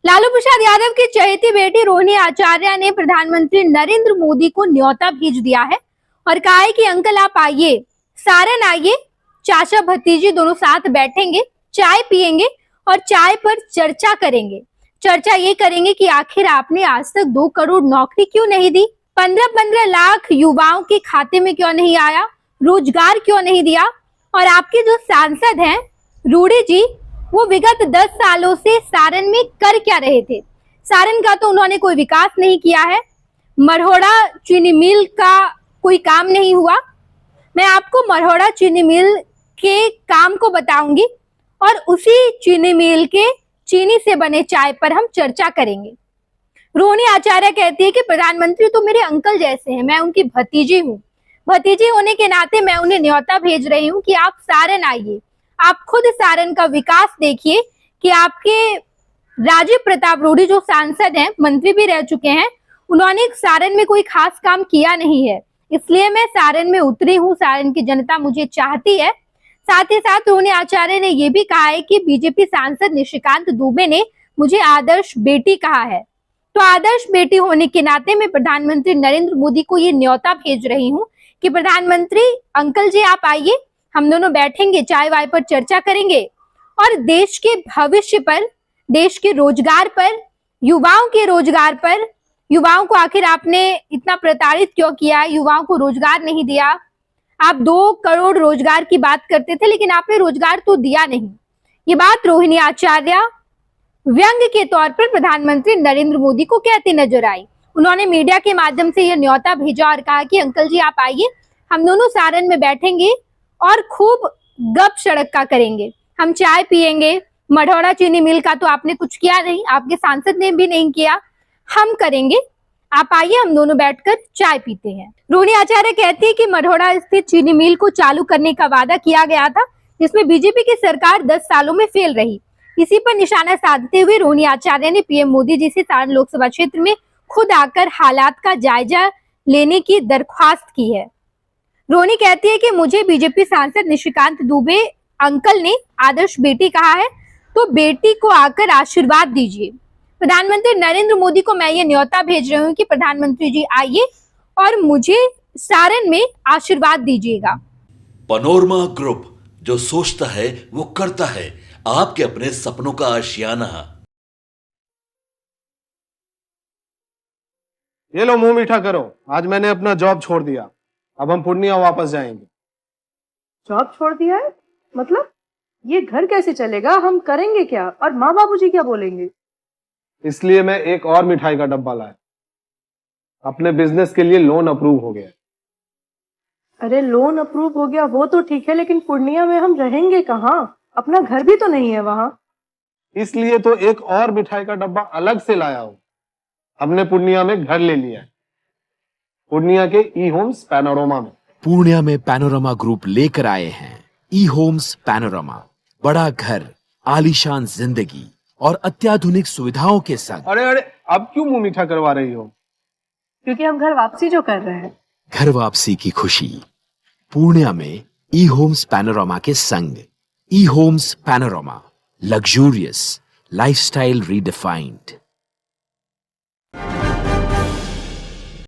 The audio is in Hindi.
लालू प्रसाद यादव की चहेती बेटी रोहिणी आचार्य ने प्रधानमंत्री नरेंद्र मोदी को न्योता भेज दिया है और कहा है कि अंकल आप आइए, सारन आइए, चाचा भतीजी दोनों साथ बैठेंगे, चाय पिएंगे और चाय पर चर्चा करेंगे। चर्चा ये करेंगे कि आखिर आपने आज तक 2 करोड़ नौकरी क्यों नहीं दी, 15-15 लाख युवाओं के खाते में क्यों नहीं आया, रोजगार क्यों नहीं दिया, और आपके जो सांसद हैं रूडी जी, वो विगत 10 सालों से सारण में कर क्या रहे थे। सारण का तो उन्होंने कोई विकास नहीं किया है, मरहोड़ा चीनी मिल का कोई काम नहीं हुआ। मैं आपको मरहोड़ा चीनी मिल के काम को बताऊंगी और उसी चीनी मिल के चीनी से बने चाय पर हम चर्चा करेंगे। रोहिणी आचार्य कहती है कि प्रधानमंत्री तो मेरे अंकल जैसे हैं, मैं उनकी भतीजी हूँ। भतीजी होने के नाते मैं उन्हें न्योता भेज रही हूँ कि आप सारण आइए, आप खुद सारण का विकास देखिए कि आपके राजीव प्रताप रूडी जो सांसद हैं, मंत्री भी रह चुके हैं, उन्होंने सारण में कोई खास काम किया नहीं है, इसलिए मैं सारण में उतरी हूँ, सारण की जनता मुझे चाहती है। साथ ही साथ रोहिणी आचार्य ने यह भी कहा है कि बीजेपी सांसद निशिकांत दुबे ने मुझे आदर्श बेटी कहा है, तो आदर्श बेटी होने के नाते मैं प्रधानमंत्री नरेंद्र मोदी को ये न्योता भेज रही हूँ कि प्रधानमंत्री अंकल जी आप आइए, हम दोनों बैठेंगे, चाय वाय पर चर्चा करेंगे और देश के भविष्य पर, देश के रोजगार पर, युवाओं के रोजगार पर, युवाओं को आखिर आपने इतना प्रताड़ित क्यों किया, युवाओं को रोजगार नहीं दिया। आप 2 करोड़ रोजगार की बात करते थे लेकिन आपने रोजगार तो दिया नहीं। ये बात रोहिणी आचार्य व्यंग के तौर पर प्रधानमंत्री नरेंद्र मोदी को कहती नजर आई। उन्होंने मीडिया के माध्यम से यह न्योता भेजा और कहा कि अंकल जी आप आइए, हम दोनों सारण में बैठेंगे और खूब गप सड़का करेंगे, हम चाय पिएंगे। मढ़ौरा चीनी मिल का तो आपने कुछ किया नहीं, आपके सांसद ने भी नहीं किया, हम करेंगे, आप आइए, हम दोनों बैठकर चाय पीते हैं। रोहिणी आचार्य कहती है कि मढ़ौरा स्थित चीनी मिल को चालू करने का वादा किया गया था, जिसमें बीजेपी की सरकार 10 सालों में फेल रही। इसी पर निशाना साधते हुए रोहिणी आचार्य ने पीएम मोदी जी से सारण लोकसभा क्षेत्र में खुद आकर हालात का जायजा लेने की दरख्वास्त की है। रोहिणी कहती है कि मुझे बीजेपी सांसद निशिकांत दुबे अंकल ने आदर्श बेटी कहा है, तो बेटी को आकर आशीर्वाद दीजिए। प्रधानमंत्री नरेंद्र मोदी को मैं ये न्योता भेज रही हूँ कि प्रधानमंत्री जी आइए और मुझे सारण में आशीर्वाद दीजिएगा। पैनोरमा ग्रुप, जो सोचता है वो करता है, आपके अपने सपनों का आशियाना। ये लो मुंह मीठा करो, आज मैंने अपना जॉब छोड़ दिया, अब हम पूर्णिया वापस जाएंगे। जॉब छोड़ दिया है? मतलब ये घर कैसे चलेगा, हम करेंगे क्या और माँ बाबूजी क्या बोलेंगे? इसलिए मैं एक और मिठाई का डब्बा लाया, अपने बिजनेस के लिए लोन अप्रूव हो गया। अरे लोन अप्रूव हो गया वो तो ठीक है, लेकिन पूर्णिया में हम रहेंगे कहाँ? अपना घर भी तो नहीं है वहां। इसलिए तो एक और मिठाई का डब्बा अलग से लाया हूं, हमने पूर्णिया में घर ले लिया है, पूर्णिया के ई होम्स पैनोरमा में। पूर्णिया में पैनोरमा ग्रुप लेकर आए हैं ई होम्स पैनोरमा, बड़ा घर, आलीशान जिंदगी और अत्याधुनिक सुविधाओं के संग। अरे अरे अब क्यों मुंह मीठा करवा रही हो? क्योंकि हम घर वापसी जो कर रहे हैं। घर वापसी की खुशी पूर्णिया में ई होम्स पैनोरमा के संग। ई homes panorama, luxurious lifestyle redefined.